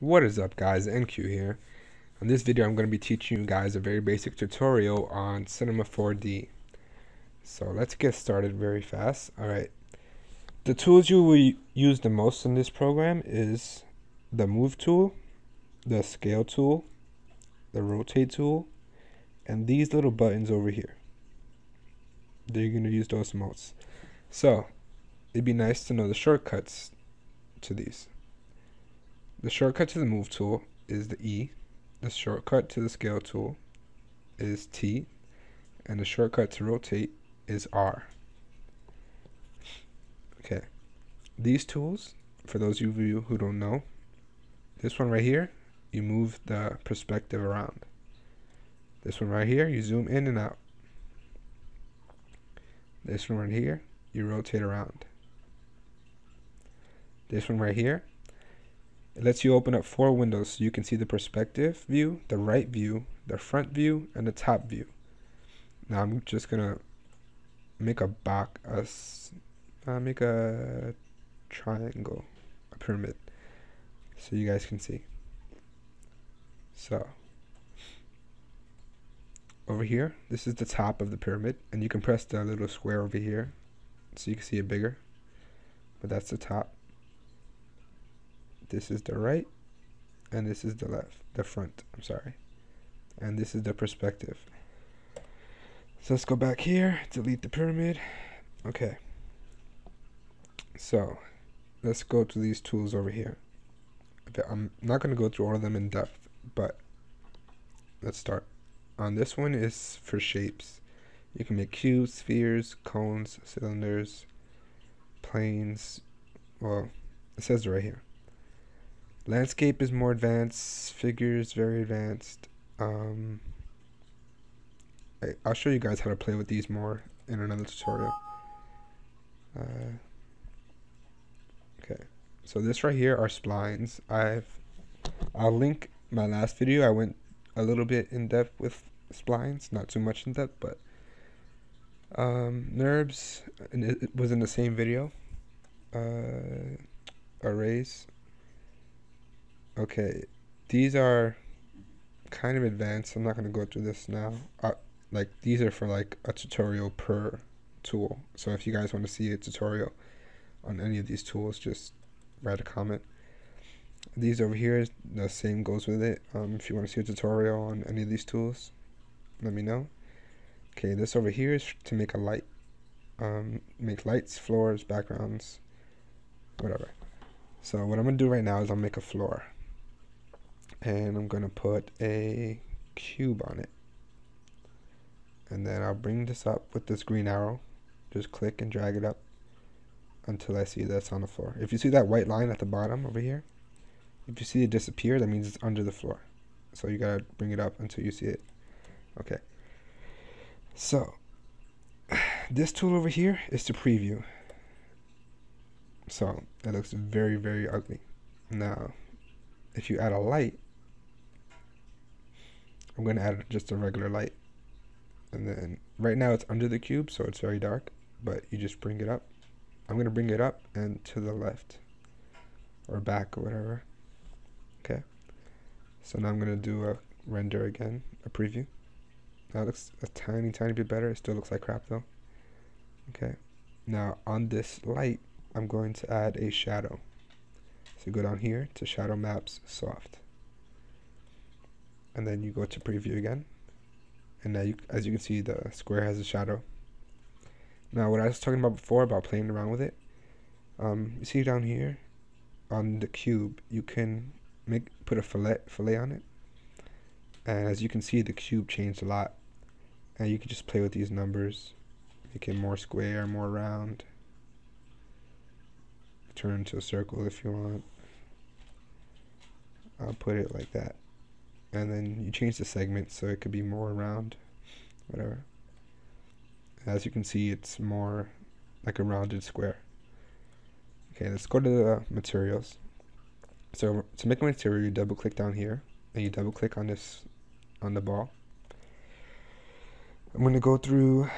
What is up, guys? EnCue here. In this video I'm going to be teaching you guys a very basic tutorial on Cinema 4D. So let's get started very fast. Alright, the tools you will use the most in this program is the Move tool, the Scale tool, the Rotate tool, and these little buttons over here. You're going to use those most. So it'd be nice to know the shortcuts to these. The shortcut to the Move tool is the E. The shortcut to the Scale tool is T. And the shortcut to Rotate is R. Okay. These tools, for those of you who don't know, this one right here, you move the perspective around. This one right here, you zoom in and out. This one right here, you rotate around. This one right here, it lets you open up 4 windows so you can see the perspective view, the right view, the front view, and the top view. Now I'm just gonna make a make a triangle, a pyramid, so you guys can see. So over here, this is the top of the pyramid, and you can press the little square over here so you can see it bigger. But that's the top. This is the right, and this is the left, the front, I'm sorry. And this is the perspective. So let's go back here, delete the pyramid. Okay. So let's go to these tools over here. I'm not going to go through all of them in depth, but let's start. On this one is for shapes. You can make cubes, spheres, cones, cylinders, planes. Well, it says it right here. Landscape is more advanced, figures very advanced. I'll show you guys how to play with these more in another tutorial. Okay, so this right here are splines. I'll link my last video. I went a little bit in depth with splines, not too much in depth, but NURBS, and it was in the same video. Arrays. Okay, these are kind of advanced. I'm not going to go through this now. Like, these are for like a tutorial per tool. So if you guys want to see a tutorial on any of these tools, just write a comment. These over here, the same goes with it. If you want to see a tutorial on any of these tools, let me know. Okay, this over here is to make a light. Make lights, floors, backgrounds, whatever. So what I'm going to do right now is I'll make a floor. And I'm going to put a cube on it. And then I'll bring this up with this green arrow. Just click and drag it up until I see that's on the floor. If you see that white line at the bottom over here, if you see it disappear, that means it's under the floor. So you gotta bring it up until you see it. Okay. So this tool over here is to preview. So it looks very, very ugly. Now, if you add a light, I'm gonna add just a regular light. And then right now it's under the cube, so it's very dark, but you just bring it up. I'm going to bring it up and to the left or back or whatever. Okay. So now I'm going to do a render again, a preview. That looks a tiny bit better. It still looks like crap though. Okay. Now on this light, I'm going to add a shadow. So go down here to Shadow Maps, Soft. And then you go to preview again. And now, as you can see, the square has a shadow. Now, what I was talking about before about playing around with it, you see down here on the cube, you can put a fillet on it. And as you can see, the cube changed a lot. And you can just play with these numbers, make it more square, more round. Turn it into a circle if you want. I'll put it like that. And then you change the segment so it could be more round, whatever. As you can see, it's more like a rounded square. Okay, let's go to the materials. So to make a material, you double click down here and you double click on this, on the ball. I'm going to go through,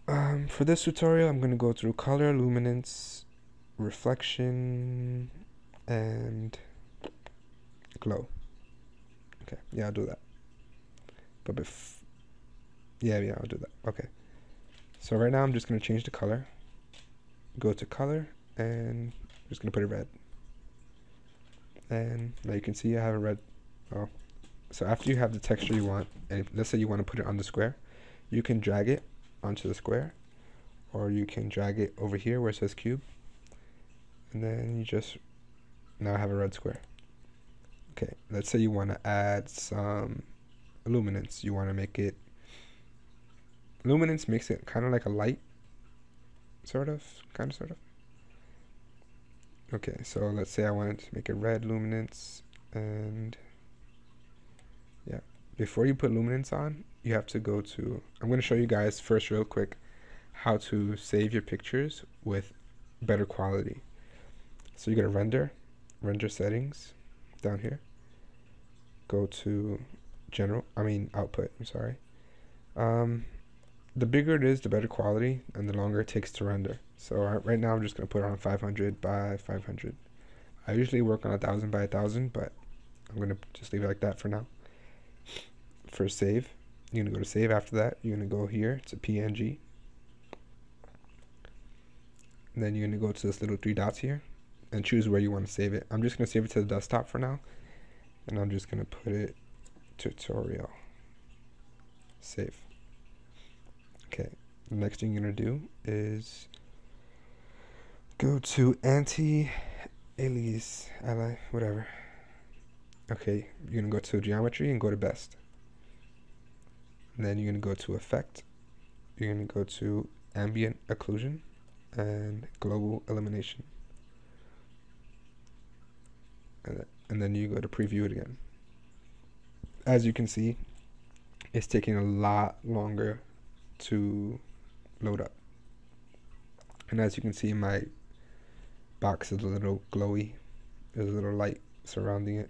for this tutorial, I'm going to go through color, luminance, reflection, and glow. Okay, yeah, I'll do that. But yeah, I'll do that. Okay. So right now I'm just gonna change the color. Go to color, and I'm just gonna put it red. And now you can see I have a red. Oh, so after you have the texture you want, and let's say you want to put it on the square, you can drag it onto the square, or you can drag it over here where it says cube, and then you just now have a red square. Okay, let's say you want to add some luminance. You want to make it, luminance makes it kind of like a light, sort of. Okay, so let's say I wanted to make it red luminance, and yeah, before you put luminance on, you have to go to, I'm going to show you guys first real quick how to save your pictures with better quality. So you go to render settings down here, go to output, I'm sorry. The bigger it is, the better quality, and the longer it takes to render. So right now I'm just going to put it on 500 by 500. I usually work on 1000 by 1000, but I'm going to just leave it like that for now. For save, you're going to go to save. After that, you're going to go here to PNG. And then you're going to go to this little 3 dots here and choose where you want to save it. I'm just going to save it to the desktop for now. And I'm just going to put it tutorial. Save. Okay, the next thing you're going to do is go to anti-alias, whatever. Okay, you're going to go to geometry and go to best. And then you're going to go to effect. You're going to go to ambient occlusion and global illumination. And then you go to preview it again. As you can see, it's taking a lot longer to load up. And as you can see, my box is a little glowy. There's a little light surrounding it.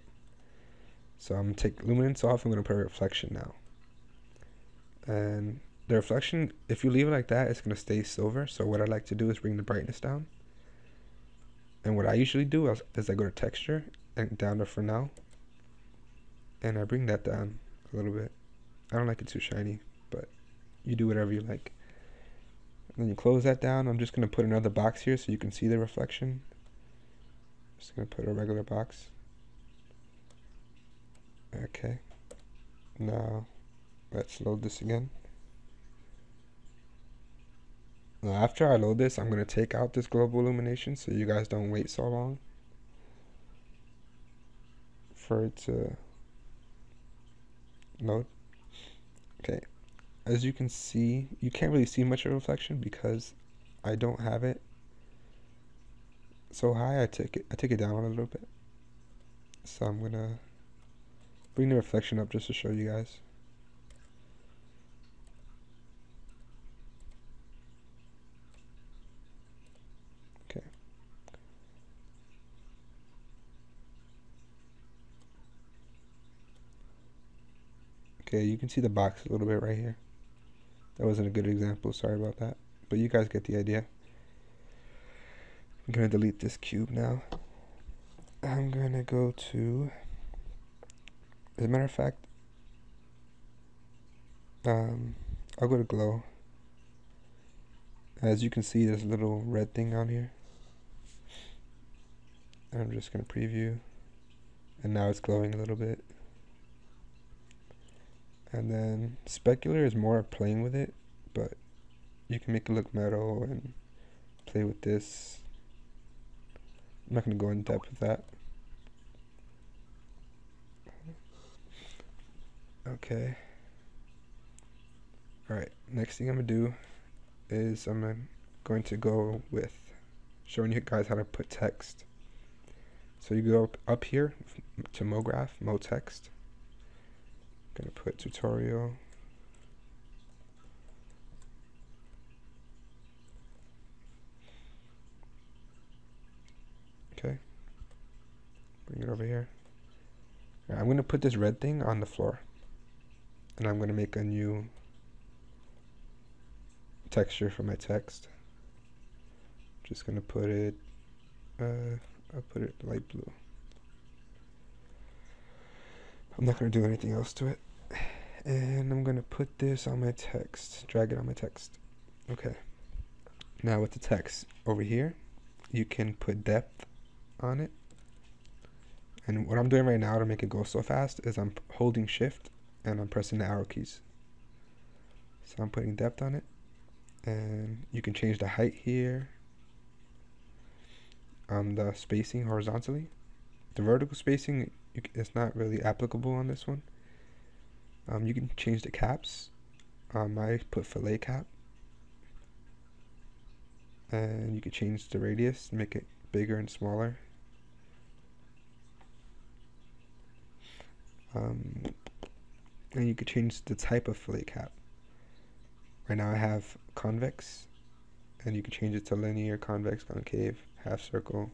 So I'm going to take luminance off. I'm going to put a reflection now. And the reflection, if you leave it like that, it's going to stay silver. So what I like to do is bring the brightness down. And what I usually do is I go to texture and down to for now. And I bring that down a little bit. I don't like it too shiny, but you do whatever you like. And then you close that down. I'm just going to put another box here so you can see the reflection. Just going to put a regular box. Okay. Now, let's load this again. Now, after I load this, I'm going to take out this global illumination so you guys don't wait so long for it to load. Okay. As you can see, you can't really see much of a reflection because I don't have it so high. I take it down a little bit. So I'm gonna bring the reflection up just to show you guys. Okay. Okay, you can see the box a little bit right here. That wasn't a good example, sorry about that. But you guys get the idea. I'm gonna delete this cube now. I'm gonna go to, as a matter of fact, I'll go to glow. As you can see, there's a little red thing on here. I'm just gonna preview, and now it's glowing a little bit. And then specular is more playing with it, but you can make it look metal and play with this. I'm not going to go in depth with that. Okay. Alright, next thing I'm going to do is I'm going to go with showing you guys how to put text. So you go up here to MoGraph, MoText. Gonna put tutorial. Okay. Bring it over here. Right, I'm gonna put this red thing on the floor, and I'm gonna make a new texture for my text. Just gonna put it. I'll put it light blue. I'm not going to do anything else to it. And I'm going to put this on my text, drag it on my text. Okay. Now with the text over here, you can put depth on it. And what I'm doing right now to make it go so fast is I'm holding shift and I'm pressing the arrow keys. So I'm putting depth on it, and you can change the height here, the spacing horizontally. The vertical spacing, it's not really applicable on this one. You can change the caps. I put fillet cap, and you can change the radius, make it bigger and smaller. And you could change the type of fillet cap. Right now I have convex, and you can change it to linear, convex, concave, half circle.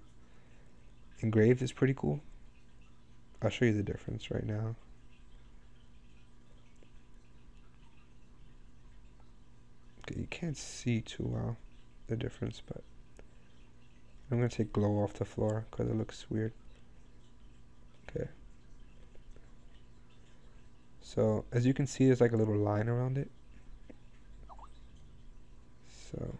Engraved is pretty cool. I'll show you the difference right now. Okay, you can't see too well the difference, but I'm going to take glow off the floor because it looks weird. Okay. So as you can see, there's like a little line around it. So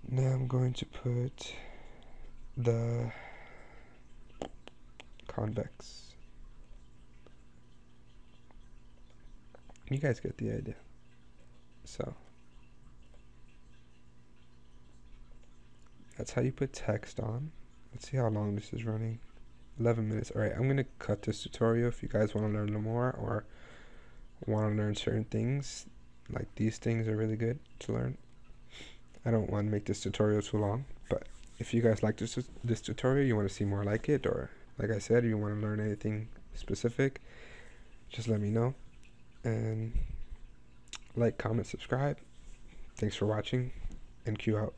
now I'm going to put the convex. You guys get the idea. So that's how you put text on. Let's see how long this is running. 11 minutes. Alright, I'm going to cut this tutorial. If you guys want to learn more or want to learn certain things, like these things are really good to learn. I don't want to make this tutorial too long, but if you guys like this tutorial, you want to see more like it, or like I said, if you want to learn anything specific, just let me know. And like, comment, subscribe. Thanks for watching. EnCue out.